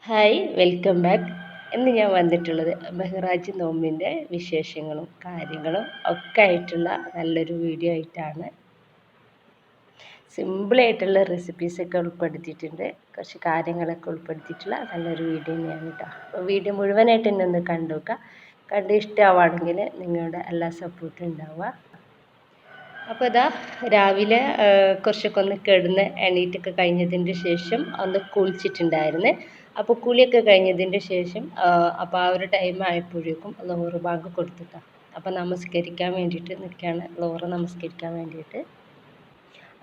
Hi welcome back. ഇന്ന് ഞാൻ വന്നിട്ടുള്ളത് മെഹ്റാജ് നോമ്പിൻ്റെ വിശേഷങ്ങളും കാര്യങ്ങളും ഒക്കെ ആയിട്ടുള്ള നല്ലൊരു വീഡിയോ ആയിട്ടാണ്. സിമ്പിളായിട്ടുള്ള റെസിപ്പീസൊക്കെ ഉൾപ്പെടുത്തിയിട്ടുണ്ട്, കുറച്ച് കാര്യങ്ങളൊക്കെ ഉൾപ്പെടുത്തിയിട്ടുള്ള നല്ലൊരു വീഡിയോ തന്നെയാണ് കേട്ടോ. അപ്പോൾ വീഡിയോ മുഴുവനായിട്ട് എന്നെ ഒന്ന് കണ്ടു നോക്കുക. കണ്ട് ഇഷ്ടമാവുകയാണെങ്കിൽ നിങ്ങളുടെ എല്ലാ സപ്പോർട്ടും ഉണ്ടാവുക. അപ്പോൾ ഇതാ രാവിലെ കുറച്ചൊക്കെ ഒന്ന് കിടന്ന് എണീറ്റൊക്കെ കഴിഞ്ഞതിൻ്റെ ശേഷം ഒന്ന് കുളിച്ചിട്ടുണ്ടായിരുന്നു. അപ്പോൾ കുളിയൊക്കെ കഴിഞ്ഞതിൻ്റെ ശേഷം അപ്പോൾ ആ ഒരു ടൈം ആയപ്പോഴേക്കും ലോറ് ബാങ്ക് കൊടുത്തിട്ടാണ്. അപ്പോൾ നമസ്കരിക്കാൻ വേണ്ടിയിട്ട് നിൽക്കുകയാണ്, ലോറ് നമസ്കരിക്കാൻ വേണ്ടിയിട്ട്.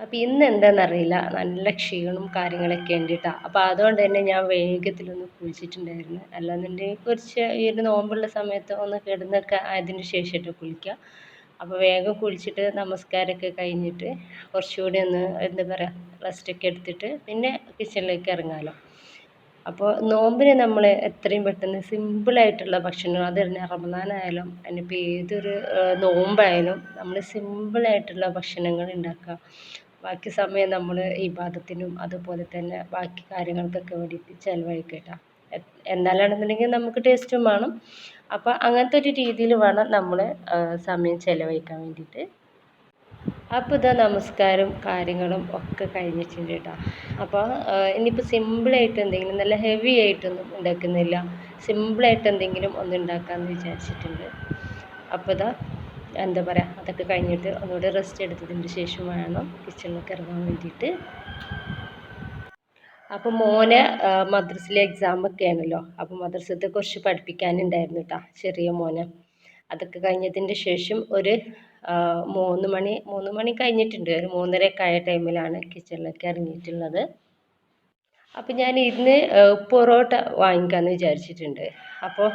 അപ്പോൾ ഇന്ന് എന്താണെന്നറിയില്ല, നല്ല ക്ഷീണവും കാര്യങ്ങളൊക്കെ ഉണ്ട് കേട്ടോ. അപ്പോൾ അതുകൊണ്ട് തന്നെ ഞാൻ വേഗത്തിലൊന്ന് കുളിച്ചിട്ടുണ്ടായിരുന്നു. അല്ലാന്നുണ്ടെങ്കിൽ കുറച്ച് ഈ ഒരു നോമ്പുള്ള സമയത്ത് ഒന്ന് കിടന്നൊക്കെ അതിന് ശേഷമായിട്ട് കുളിക്കുക. അപ്പോൾ വേഗം കുളിച്ചിട്ട് നമസ്കാരമൊക്കെ കഴിഞ്ഞിട്ട് കുറച്ചുകൂടി ഒന്ന് എന്താ പറയുക റെസ്റ്റൊക്കെ എടുത്തിട്ട് പിന്നെ കിച്ചണിലേക്ക് ഇറങ്ങാമല്ലോ. അപ്പോൾ നോമ്പിന് നമ്മൾ എത്രയും പെട്ടെന്ന് സിമ്പിളായിട്ടുള്ള ഭക്ഷണം, അത് റമദാനായാലും അതിനിപ്പോൾ ഏതൊരു നോമ്പായാലും നമ്മൾ സിമ്പിളായിട്ടുള്ള ഭക്ഷണങ്ങൾ ഉണ്ടാക്കുക. ബാക്കി സമയം നമ്മൾ ഇബാദത്തിനും അതുപോലെ തന്നെ ബാക്കി കാര്യങ്ങൾക്കൊക്കെ വേണ്ടിയിട്ട് ചിലവഴിക്കട്ടോ. എന്നാലാണെന്നുണ്ടെങ്കിൽ നമുക്ക് ടേസ്റ്റും വേണം. അപ്പോൾ അങ്ങനത്തെ ഒരു രീതിയിൽ വേണം നമ്മൾ സമയം ചിലവഴിക്കാൻ വേണ്ടിയിട്ട്. അപ്പോൾ ഇതാ നമസ്കാരം കാര്യങ്ങളും ഒക്കെ കഴിഞ്ഞിട്ടുണ്ട് കേട്ടോ. അപ്പോൾ ഇനിയിപ്പോൾ സിമ്പിളായിട്ട് എന്തെങ്കിലും, നല്ല ഹെവി ആയിട്ടൊന്നും ഉണ്ടാക്കുന്നില്ല, സിമ്പിളായിട്ട് എന്തെങ്കിലും ഒന്ന് ഉണ്ടാക്കാമെന്ന് വിചാരിച്ചിട്ടുണ്ട്. അപ്പോൾ ഇതാ എന്താ പറയുക, അതൊക്കെ കഴിഞ്ഞിട്ട് ഒന്നുകൂടി റെസ്റ്റ് എടുത്തതിന് ശേഷം വേണം കിച്ചണിലേക്ക് ഇറങ്ങാൻ വേണ്ടിയിട്ട്. അപ്പോൾ മോനെ മദ്രസയിലെ എക്സാമൊക്കെ ആണല്ലോ, അപ്പോൾ മദ്രസത്തെ കുറച്ച് പഠിപ്പിക്കാനുണ്ടായിരുന്നു കേട്ടോ, ചെറിയ മോനെ. അതൊക്കെ കഴിഞ്ഞതിൻ്റെ ശേഷം ഒരു 3 മണി കഴിഞ്ഞിട്ടുണ്ട്, ഒരു 3:30 ആയ ടൈമിലാണ് കിച്ചണിലേക്ക് ഇറങ്ങിയിട്ടുള്ളത്. അപ്പോൾ ഞാൻ ഇന്ന് പൊറോട്ട വാങ്ങിക്കാമെന്ന് വിചാരിച്ചിട്ടുണ്ട്. അപ്പോൾ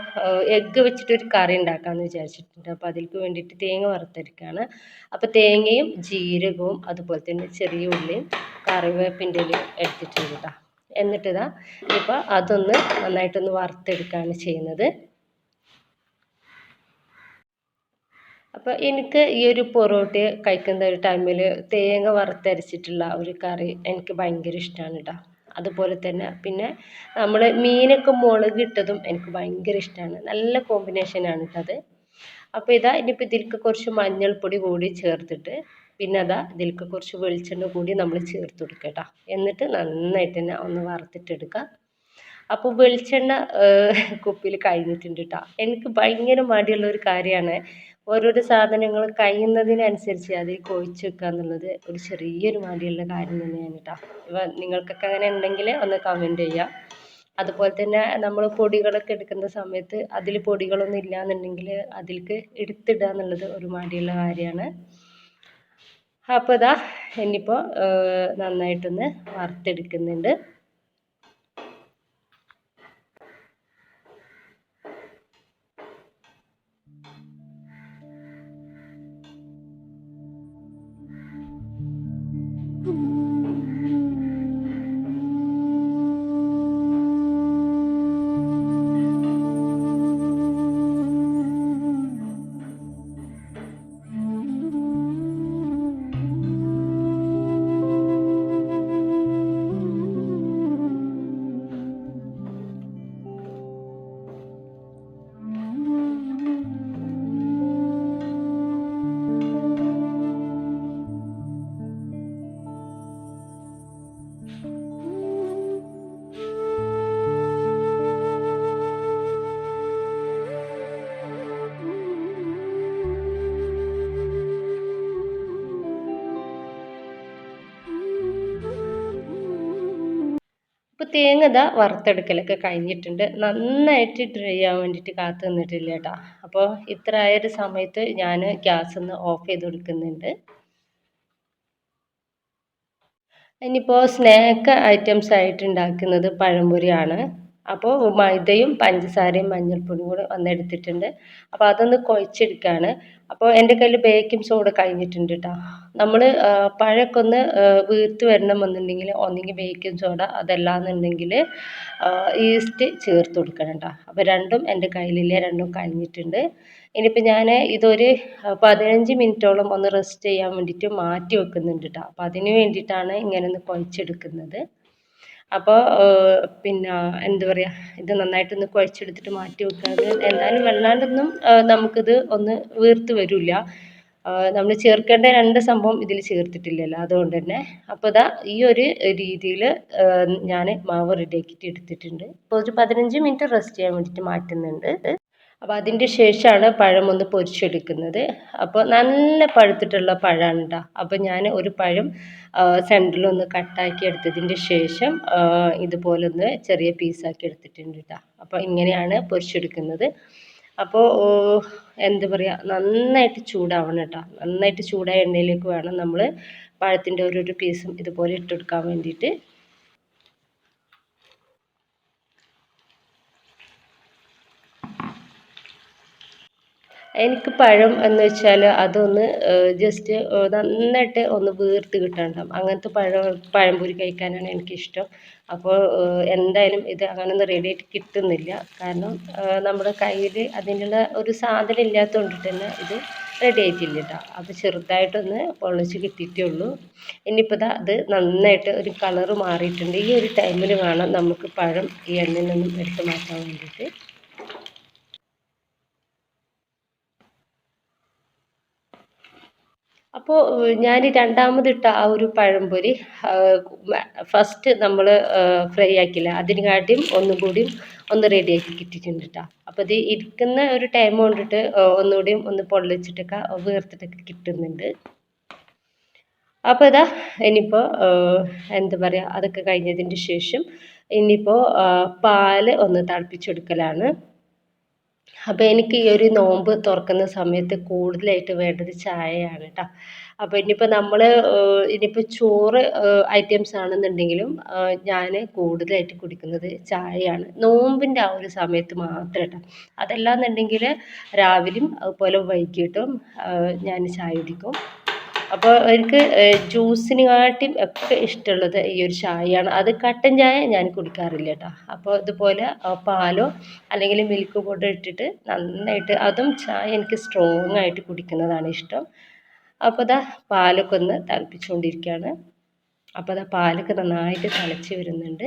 എഗ്ഗ് വെച്ചിട്ടൊരു കറി ഉണ്ടാക്കാമെന്ന് വിചാരിച്ചിട്ടുണ്ട്. അപ്പോൾ അതിലേക്ക് വേണ്ടിയിട്ട് തേങ്ങ വറുത്തെടുക്കുകയാണ്. അപ്പോൾ തേങ്ങയും ജീരകവും അതുപോലെ തന്നെ ചെറിയ ഉള്ളിയും കറിവേപ്പിൻ്റെ ഇലയും എടുത്തിട്ടുണ്ട് കേട്ടോ. എന്നിട്ട് ഇതാ ഇപ്പോൾ അതൊന്ന് നന്നായിട്ടൊന്ന് വറുത്തെടുക്കുകയാണ് ചെയ്യുന്നത്. അപ്പോൾ എനിക്ക് ഈ ഒരു പൊറോട്ട കഴിക്കുന്ന ഒരു ടൈമിൽ തേങ്ങ വറുത്തരച്ചിട്ടുള്ള ഒരു കറി എനിക്ക് ഭയങ്കര ഇഷ്ടമാണ് കേട്ടോ. അതുപോലെ തന്നെ പിന്നെ നമ്മൾ മീനൊക്കെ മുളക് ഇട്ടതും എനിക്ക് ഭയങ്കര ഇഷ്ടമാണ്, നല്ല കോമ്പിനേഷനാണ് കേട്ടോ അത്. അപ്പോൾ ഇതാ ഇനിയിപ്പോൾ ഇതിലേക്ക് കുറച്ച് മഞ്ഞൾപ്പൊടി കൂടി ചേർത്തിട്ട് പിന്നെ അതാ ഇതിലേക്ക് കുറച്ച് വെളിച്ചെണ്ണ കൂടി നമ്മൾ ചേർത്ത് കൊടുക്കുക കേട്ടോ. എന്നിട്ട് നന്നായിട്ട് തന്നെ ഒന്ന് വറുത്തിട്ടെടുക്കുക. അപ്പോൾ വെളിച്ചെണ്ണ കുപ്പിയിൽ കഴിഞ്ഞിട്ടുണ്ട് കേട്ടോ. എനിക്ക് ഭയങ്കര മടിയുള്ള ഒരു കാര്യമാണ് ഓരോരോ സാധനങ്ങൾ കഴിയുന്നതിനനുസരിച്ച് അതിൽ ഒഴിച്ച് വെക്കുക എന്നുള്ളത്. ഒരു ചെറിയൊരു മടിയുള്ള കാര്യം തന്നെയാണ് കേട്ടോ. ഇപ്പം നിങ്ങൾക്കൊക്കെ അങ്ങനെ ഉണ്ടെങ്കിൽ ഒന്ന് കമൻറ്റ് ചെയ്യാം. അതുപോലെ തന്നെ നമ്മൾ പൊടികളൊക്കെ എടുക്കുന്ന സമയത്ത് അതിൽ പൊടികളൊന്നും ഇല്ല എന്നുണ്ടെങ്കിൽ അതിലേക്ക് എടുത്തിടുക എന്നുള്ളത് ഒരു മടിയുള്ള കാര്യമാണ്. അപ്പോൾ ഇതാ ഇനിയിപ്പോൾ നന്നായിട്ടൊന്ന് വറുത്തെടുക്കുന്നുണ്ട്. ഇപ്പോൾ തേങ്ങ ഇതാ വറുത്തെടുക്കലൊക്കെ കഴിഞ്ഞിട്ടുണ്ട്. നന്നായിട്ട് ഡ്രൈ ആവാൻ വേണ്ടിയിട്ട് കാത്തു നിന്നിട്ടില്ല കേട്ടോ. അപ്പോൾ ഇത്ര ആയൊരു സമയത്ത് ഞാൻ ഗ്യാസ് ഒന്ന് ഓഫ് ചെയ്ത് കൊടുക്കുന്നുണ്ട്. ഇനിയിപ്പോൾ സ്നാക്ക് ഐറ്റംസ് ആയിട്ട് ഉണ്ടാക്കുന്നത് പഴംപൊരിയാണ്. അപ്പോൾ മൈദയും പഞ്ചസാരയും മഞ്ഞൾപ്പൊടിയും കൂടെ എടുത്തിട്ടുണ്ട്. അപ്പോൾ അതൊന്ന് കുഴച്ചെടുക്കുകയാണ്. അപ്പോൾ എൻ്റെ കയ്യിൽ ബേക്കിംഗ് സോഡ കഴിഞ്ഞിട്ടുണ്ട് കേട്ടോ. നമ്മൾ പഴമൊക്കെ ഒന്ന് വീർത്ത് വരണമെന്നുണ്ടെങ്കിൽ ഒന്നെങ്കിൽ ബേക്കിംഗ് സോഡ, അതല്ലാന്നുണ്ടെങ്കിൽ ഈസ്റ്റ് ചേർത്ത് കൊടുക്കണം കേട്ടോ. അപ്പോൾ രണ്ടും എൻ്റെ കയ്യിലില്ല, രണ്ടും കഴിഞ്ഞിട്ടുണ്ട്. ഇനിയിപ്പോൾ ഞാൻ ഇതൊരു 15 മിനിറ്റോളം ഒന്ന് റെസ്റ്റ് ചെയ്യാൻ വേണ്ടിയിട്ട് മാറ്റി വെക്കുന്നുണ്ട് കേട്ടോ. അപ്പോൾ അതിന് വേണ്ടിയിട്ടാണ് ഇങ്ങനെ ഒന്ന് കുഴച്ചെടുക്കുന്നത്. അപ്പോൾ പിന്നെ എന്താ പറയുക, ഇത് നന്നായിട്ടൊന്ന് കുഴച്ചെടുത്തിട്ട് മാറ്റി വെക്കുക. അത് എന്തായാലും വെള്ളാണ്ടൊന്നും നമുക്കിത് ഒന്ന് വീർത്ത് വരില്ല. നമ്മൾ ചേർക്കേണ്ട രണ്ട് സംഭവം ഇതിൽ ചേർത്തിട്ടില്ലല്ലോ, അതുകൊണ്ട് തന്നെ. അപ്പോൾ ഇതാ ഈ ഒരു രീതിയിൽ ഞാൻ മാവ് റെഡിയാക്കിയിട്ട് എടുത്തിട്ടുണ്ട്. ഇപ്പോൾ ഒരു 15 മിനിറ്റ് റെസ്റ്റ് ചെയ്യാൻ വേണ്ടിയിട്ട് മാറ്റുന്നുണ്ട്. അപ്പോൾ അതിൻ്റെ ശേഷമാണ് പഴം ഒന്ന് പൊരിച്ചെടുക്കുന്നത്. അപ്പോൾ നല്ല പഴുത്തിട്ടുള്ള പഴമാണ് കേട്ടോ. അപ്പോൾ ഞാൻ ഒരു പഴം സെൻറ്ററിലൊന്ന് കട്ടാക്കി എടുത്തതിൻ്റെ ശേഷം ഇതുപോലെ ഒന്ന് ചെറിയ പീസാക്കി എടുത്തിട്ടുണ്ട് കേട്ടോ. അപ്പോൾ ഇങ്ങനെയാണ് പൊരിച്ചെടുക്കുന്നത്. അപ്പോൾ എന്താ പറയുക, നന്നായിട്ട് ചൂടാവണം കേട്ടോ. നന്നായിട്ട് ചൂടായ എണ്ണയിലേക്ക് വേണം നമ്മൾ പഴത്തിൻ്റെ ഓരോരോ പീസും ഇതുപോലെ ഇട്ടെടുക്കാൻ വേണ്ടിയിട്ട്. എനിക്ക് പഴം എന്ന് വെച്ചാൽ അതൊന്ന് ജസ്റ്റ് നന്നായിട്ട് ഒന്ന് വീർത്ത് കിട്ടണം. അങ്ങനത്തെ പഴംപൊരി കഴിക്കാനാണ് എനിക്കിഷ്ടം. അപ്പോൾ എന്തായാലും ഇത് അങ്ങനൊന്നും റെഡി ആയിട്ട് കിട്ടുന്നില്ല. കാരണം നമ്മുടെ കയ്യിൽ അതിനുള്ള ഒരു സാധനം ഇല്ലാത്തതുകൊണ്ട് തന്നെ ഇത് റെഡി ആയിട്ടില്ല കേട്ടോ. അത് ചെറുതായിട്ടൊന്ന് പൊള്ളിച്ച് കിട്ടിയിട്ടേ ഉള്ളൂ. ഇനിയിപ്പോൾ അത് നന്നായിട്ട് ഒരു കളറ് മാറിയിട്ടുണ്ട്. ഈ ഒരു ടൈമിൽ വേണം നമുക്ക് പഴം ഈ എണ്ണയിൽ നിന്നും എടുത്ത് മാറ്റാൻ വേണ്ടിയിട്ട്. അപ്പോൾ ഞാൻ രണ്ടാമതിട്ട ആ ഒരു പഴംപൊരി ഫസ്റ്റ് നമ്മൾ ഫ്രൈ ആക്കില്ല, അതിനെക്കാട്ടിയും ഒന്നും കൂടിയും ഒന്ന് റെഡിയാക്കി കിട്ടിയിട്ടുണ്ട് കേട്ടോ. അപ്പോൾ ഇത് ഇരിക്കുന്ന ഒരു ടൈം കൊണ്ടിട്ട് ഒന്നുകൂടിയും ഒന്ന് പൊള്ളിച്ചിട്ടൊക്കെ വീർത്തിട്ടൊക്കെ കിട്ടുന്നുണ്ട്. അപ്പോൾ ഇതാ ഇനിയിപ്പോൾ എന്താ പറയുക, അതൊക്കെ കഴിഞ്ഞതിന് ശേഷം ഇനിയിപ്പോൾ പാല് ഒന്ന് തിളപ്പിച്ചെടുക്കലാണ്. അപ്പോൾ എനിക്ക് ഈ ഒരു നോമ്പ് തുറക്കുന്ന സമയത്ത് കൂടുതലായിട്ട് വേണ്ടത് ചായയാണ് കേട്ടോ. അപ്പോൾ ഇനിയിപ്പോൾ നമ്മൾ ഇനിയിപ്പോൾ ചോറ് ഐറ്റംസ് ആണെന്നുണ്ടെങ്കിലും ഞാൻ കൂടുതലായിട്ട് കുടിക്കുന്നത് ചായയാണ്. നോമ്പിൻ്റെ ആ ഒരു സമയത്ത് മാത്രം കേട്ടോ. അതല്ലാന്നുണ്ടെങ്കിൽ രാവിലെയും അതുപോലെ വൈകിട്ടും ഞാൻ ചായ കുടിക്കും. അപ്പോൾ എനിക്ക് ജ്യൂസിനെക്കാട്ടിയും ഒക്കെ ഇഷ്ടമുള്ളത് ഈ ഒരു ചായയാണ്. അത് കട്ടൻ ചായ ഞാൻ കുടിക്കാറില്ല കേട്ടോ. അപ്പോൾ ഇതുപോലെ പാലോ അല്ലെങ്കിൽ മിൽക്ക് പൗഡർ ഇട്ടിട്ട് നന്നായിട്ട്, അതും ചായ എനിക്ക് സ്ട്രോങ് ആയിട്ട് കുടിക്കുന്നതാണ് ഇഷ്ടം. അപ്പോൾ ഇതാ പാലൊക്കെ ഒന്ന് തിളപ്പിച്ചുകൊണ്ടിരിക്കുകയാണ്. അപ്പോൾ ഇതാ പാലൊക്കെ നന്നായിട്ട് തിളച്ച് വരുന്നുണ്ട്.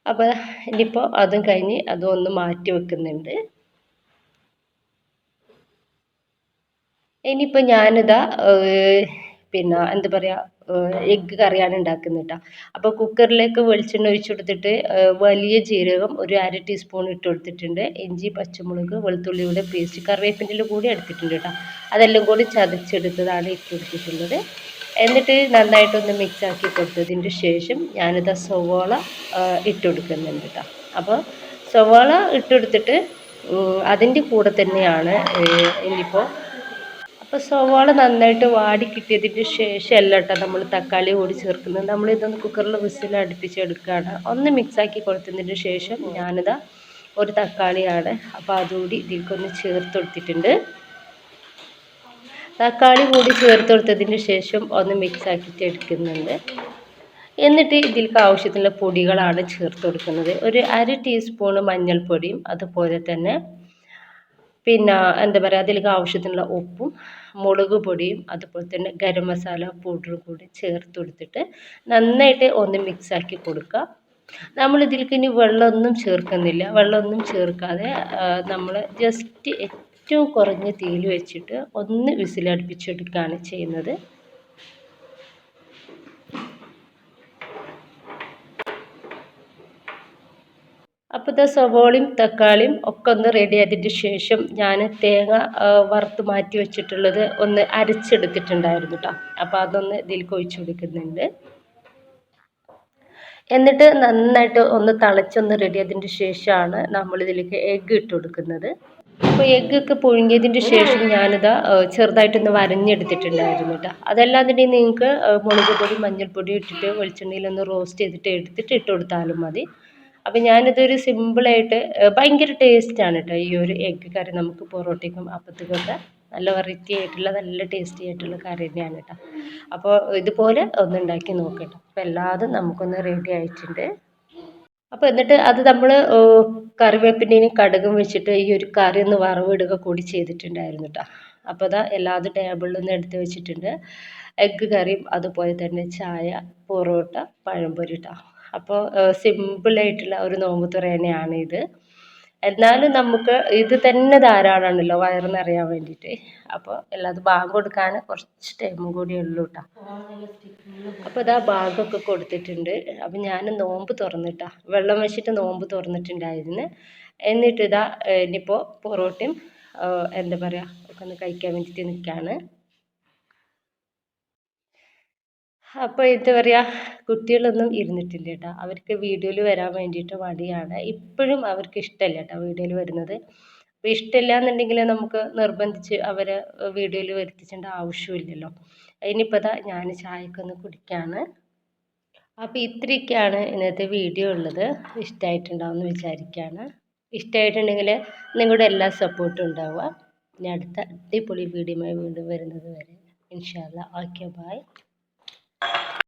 അപ്പോൾ ഇനിയിപ്പോൾ അതും കഴിഞ്ഞ് അതും ഒന്ന് മാറ്റി വെക്കുന്നുണ്ട്. ഇനിയിപ്പോൾ ഞാനിതാ പിന്നെ എന്താ പറയുക, എഗ്ഗ് കറിയാണ് ഉണ്ടാക്കുന്നത് കേട്ടോ. അപ്പോൾ കുക്കറിലേക്ക് വെളിച്ചെണ്ണ ഒഴിച്ച് കൊടുത്തിട്ട് വലിയ ജീരകം ഒരു 1/2 ടീസ്പൂൺ ഇട്ട് കൊടുത്തിട്ടുണ്ട്. ഇഞ്ചി, പച്ചമുളക്, വെളുത്തുള്ളിയുടെ പേസ്റ്റ്, കറിവേപ്പിൻ്റെ കൂടി എടുത്തിട്ടുണ്ട് കേട്ടോ. അതെല്ലാം കൂടി ചതച്ചെടുത്തതാണ് ഇട്ട് കൊടുത്തിട്ടുള്ളത്. എന്നിട്ട് നന്നായിട്ടൊന്ന് മിക്സ് ആക്കി കൊടുത്തതിൻ്റെ ശേഷം ഞാനിതാ സവോള ഇട്ട് കൊടുക്കുന്നുണ്ട് കേട്ടോ. അപ്പോൾ സവോള ഇട്ടെടുത്തിട്ട് അതിൻ്റെ കൂടെ തന്നെയാണ് ഇനിയിപ്പോൾ, അപ്പോൾ സവാള നന്നായിട്ട് വാടി കിട്ടിയതിന് ശേഷം അല്ല കേട്ടോ നമ്മൾ തക്കാളി കൂടി ചേർക്കുന്നത്. നമ്മളിതൊന്ന് കുക്കറിൽ വിസിൽ അടുപ്പിച്ചെടുക്കുകയാണ്. ഒന്ന് മിക്സാക്കി കൊടുത്തതിന് ശേഷം ഞാനിതാ ഒരു തക്കാളിയാണ്, അപ്പോൾ അതുകൂടി ഇതിലേക്കൊന്ന് ചേർത്ത് കൊടുത്തിട്ടുണ്ട്. തക്കാളി കൂടി ചേർത്ത് കൊടുത്തതിന് ശേഷം ഒന്ന് മിക്സാക്കിയിട്ട് എടുക്കുന്നുണ്ട്. എന്നിട്ട് ഇതിലേക്ക് ആവശ്യത്തിനുള്ള പൊടികളാണ് ചേർത്ത് കൊടുക്കുന്നത്. ഒരു 1/2 ടീസ്പൂൺ മഞ്ഞൾപ്പൊടിയും അതുപോലെ തന്നെ പിന്നെ എന്താ പറയുക, അതിലേക്ക് ആവശ്യത്തിനുള്ള ഉപ്പും മുളക് പൊടിയും അതുപോലെ തന്നെ ഗരം മസാല പൗഡറും കൂടി ചേർത്ത് കൊടുത്തിട്ട് നന്നായിട്ട് ഒന്ന് മിക്സാക്കി കൊടുക്കുക. നമ്മൾ ഇതിലേക്ക് ഇനി വെള്ളമൊന്നും ചേർക്കുന്നില്ല. വെള്ളമൊന്നും ചേർക്കാതെ നമ്മൾ ജസ്റ്റ് ഏറ്റവും കുറഞ്ഞ തീയിൽ വെച്ചിട്ട് ഒന്ന് വിസിലടുപ്പിച്ചെടുക്കുകയാണ് ചെയ്യുന്നത്. അപ്പോൾ ഇത് സവോളയും തക്കാളിയും ഒക്കെ ഒന്ന് റെഡി ആയതിന് ശേഷം ഞാൻ തേങ്ങ വറുത്ത് മാറ്റി വെച്ചിട്ടുള്ളത് ഒന്ന് അരച്ചെടുത്തിട്ടുണ്ടായിരുന്നു കേട്ടോ. അപ്പോൾ അതൊന്ന് ഇതിലേക്ക് ഒഴിച്ച് കൊടുക്കുന്നുണ്ട്. എന്നിട്ട് നന്നായിട്ട് ഒന്ന് തിളച്ചൊന്ന് റെഡി ആയതിന് ശേഷമാണ് നമ്മളിതിലേക്ക് എഗ്ഗ് ഇട്ട് കൊടുക്കുന്നത്. അപ്പോൾ എഗ്ഗൊക്കെ പുഴുങ്ങിയതിന് ശേഷം ഞാനിതാ ചെറുതായിട്ടൊന്ന് വരഞ്ഞെടുത്തിട്ടുണ്ടായിരുന്നു കേട്ടോ. അതല്ലാന്നുണ്ടെങ്കിൽ നിങ്ങൾക്ക് മുളക് പൊടി മഞ്ഞൾപ്പൊടി ഇട്ടിട്ട് വെളിച്ചെണ്ണയിലൊന്ന് റോസ്റ്റ് ചെയ്തിട്ട് എടുത്തിട്ട് ഇട്ട് കൊടുത്താലും മതി. അപ്പോൾ ഞാനിതൊരു സിമ്പിളായിട്ട് ഭയങ്കര ടേസ്റ്റാണ് കേട്ടോ ഈ ഒരു എഗ്ഗ് കറി. നമുക്ക് പൊറോട്ടയ്ക്കും അപ്പത്തിക്കൊക്കെ നല്ല വെറൈറ്റി ആയിട്ടുള്ള നല്ല ടേസ്റ്റി ആയിട്ടുള്ള കറി തന്നെയാണ് കേട്ടോ. അപ്പോൾ ഇതുപോലെ ഒന്ന് ഉണ്ടാക്കി നോക്കട്ടോ. അപ്പോൾ എല്ലാതും നമുക്കൊന്ന് റെഡി ആയിട്ടുണ്ട്. അപ്പോൾ എന്നിട്ട് അത് നമ്മൾ കറിവേപ്പിൻ്റെയും കടുകും വെച്ചിട്ട് ഈ ഒരു കറി ഒന്ന് വറവിടുക കൂടി ചെയ്തിട്ടുണ്ടായിരുന്നു കേട്ടോ. അപ്പോൾ അതാ എല്ലാതും ടേബിളിൽ നിന്ന് എടുത്ത് വെച്ചിട്ടുണ്ട്. എഗ്ഗ് കറിയും അതുപോലെ തന്നെ ചായ, പൊറോട്ട, പഴംപൊരി കേട്ടോ. അപ്പോൾ സിമ്പിളായിട്ടുള്ള ഒരു നോമ്പ് തുറ തന്നെയാണ് ഇത്. എന്നാലും നമുക്ക് ഇത് തന്നെ ധാരാളമാണല്ലോ വയറ് നിറയാൻ വേണ്ടിയിട്ട്. അപ്പോൾ എല്ലാതും ബാങ്ക് കൊടുക്കാൻ കുറച്ച് ടൈമും കൂടി ഉള്ളൂ കേട്ടോ. അപ്പോൾ ഇതാ ബാഗൊക്കെ കൊടുത്തിട്ടുണ്ട്. അപ്പം ഞാൻ നോമ്പ് തുറന്നിട്ടാ വെള്ളം വെച്ചിട്ട് നോമ്പ് തുറന്നിട്ടുണ്ടായിരുന്നു. എന്നിട്ട് ഇതാ ഇനിയിപ്പോൾ പൊറോട്ടയും എന്താ പറയുക ഒക്കെ ഒന്ന് കഴിക്കാൻ വേണ്ടിയിട്ട് നിൽക്കുകയാണ്. അപ്പോൾ എന്താ പറയുക, കുട്ടികളൊന്നും ഇരുന്നിട്ടില്ല കേട്ടോ. അവർക്ക് വീഡിയോയിൽ വരാൻ വേണ്ടിയിട്ട് മടിയാണ്. ഇപ്പോഴും അവർക്ക് ഇഷ്ടമല്ല കേട്ടോ വീഡിയോയിൽ വരുന്നത്. അപ്പോൾ ഇഷ്ടമില്ല എന്നുണ്ടെങ്കിൽ നമുക്ക് നിർബന്ധിച്ച് അവരെ വീഡിയോയിൽ വരുത്തിച്ചേണ്ട ആവശ്യമില്ലല്ലോ. ഇനിയിപ്പോൾ ഇതാ ഞാൻ ചായക്കൊന്ന് കുടിക്കുകയാണ്. അപ്പോൾ ഇത്രയൊക്കെയാണ് ഇന്നത്തെ വീഡിയോ ഉള്ളത്. ഇഷ്ടമായിട്ടുണ്ടാവും എന്ന് വിചാരിക്കുകയാണ്. ഇഷ്ടമായിട്ടുണ്ടെങ്കിൽ നിങ്ങളുടെ എല്ലാ സപ്പോർട്ടും ഉണ്ടാവുക. ഇനി അടുത്ത അടിപൊളി വീഡിയോയുമായി വീണ്ടും വരുന്നത് വരെ ഇൻഷാ അല്ലാ. Okay bye.